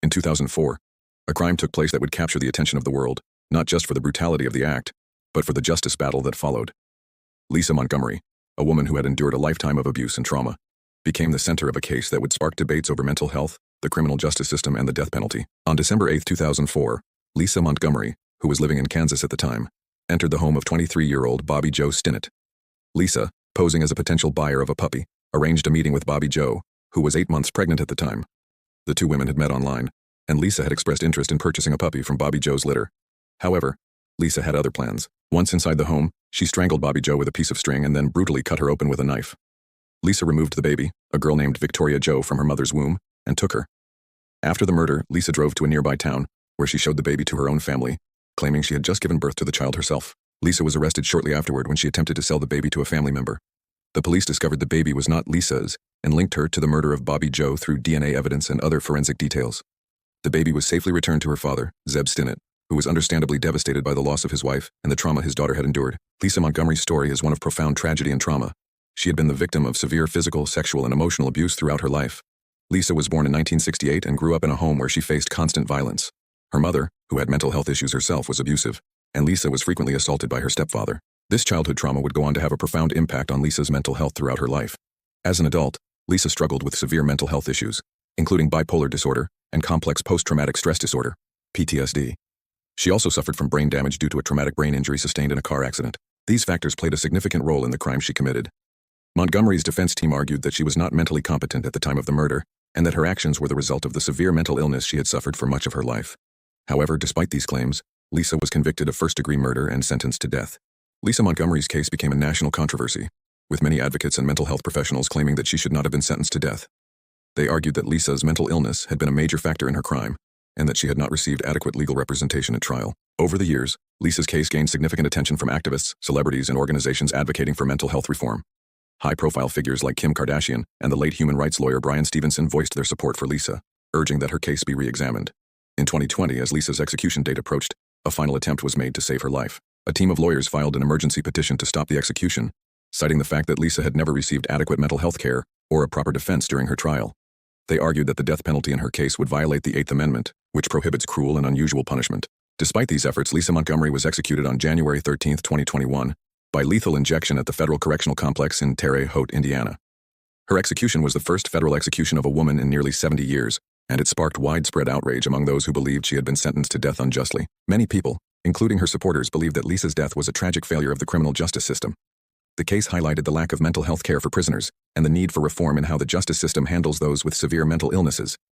In 2004, a crime took place that would capture the attention of the world, not just for the brutality of the act, but for the justice battle that followed. Lisa Montgomery, a woman who had endured a lifetime of abuse and trauma, became the center of a case that would spark debates over mental health, the criminal justice system, and the death penalty. On December 8, 2004, Lisa Montgomery, who was living in Kansas at the time, entered the home of 23-year-old Bobby Joe Stinnett. Lisa, posing as a potential buyer of a puppy, arranged a meeting with Bobby Joe, who was 8 months pregnant at the time. The two women had met online, and Lisa had expressed interest in purchasing a puppy from Bobby Joe's litter. However, Lisa had other plans. Once inside the home, she strangled Bobby Joe with a piece of string and then brutally cut her open with a knife. Lisa removed the baby, a girl named Victoria Joe, from her mother's womb, and took her. After the murder, Lisa drove to a nearby town, where she showed the baby to her own family, claiming she had just given birth to the child herself. Lisa was arrested shortly afterward when she attempted to sell the baby to a family member. The police discovered the baby was not Lisa's and linked her to the murder of Bobby Joe through DNA evidence and other forensic details. The baby was safely returned to her father, Zeb Stinnett, who was understandably devastated by the loss of his wife and the trauma his daughter had endured. Lisa Montgomery's story is one of profound tragedy and trauma. She had been the victim of severe physical, sexual, and emotional abuse throughout her life. Lisa was born in 1968 and grew up in a home where she faced constant violence. Her mother, who had mental health issues herself, was abusive, and Lisa was frequently assaulted by her stepfather. This childhood trauma would go on to have a profound impact on Lisa's mental health throughout her life. As an adult, Lisa struggled with severe mental health issues, including bipolar disorder and complex post-traumatic stress disorder, PTSD. She also suffered from brain damage due to a traumatic brain injury sustained in a car accident. These factors played a significant role in the crime she committed. Montgomery's defense team argued that she was not mentally competent at the time of the murder, and that her actions were the result of the severe mental illness she had suffered for much of her life. However, despite these claims, Lisa was convicted of first-degree murder and sentenced to death. Lisa Montgomery's case became a national controversy, with many advocates and mental health professionals claiming that she should not have been sentenced to death. They argued that Lisa's mental illness had been a major factor in her crime, and that she had not received adequate legal representation at trial. Over the years, Lisa's case gained significant attention from activists, celebrities, and organizations advocating for mental health reform. High-profile figures like Kim Kardashian and the late human rights lawyer Brian Stevenson voiced their support for Lisa, urging that her case be re-examined. In 2020, as Lisa's execution date approached, a final attempt was made to save her life. A team of lawyers filed an emergency petition to stop the execution, citing the fact that Lisa had never received adequate mental health care or a proper defense during her trial. They argued that the death penalty in her case would violate the 8th Amendment, which prohibits cruel and unusual punishment. Despite these efforts, Lisa Montgomery was executed on January 13, 2021, by lethal injection at the Federal Correctional Complex in Terre Haute, Indiana. Her execution was the first federal execution of a woman in nearly 70 years, and it sparked widespread outrage among those who believed she had been sentenced to death unjustly. Many people, including her supporters, believed that Lisa's death was a tragic failure of the criminal justice system. The case highlighted the lack of mental health care for prisoners and the need for reform in how the justice system handles those with severe mental illnesses.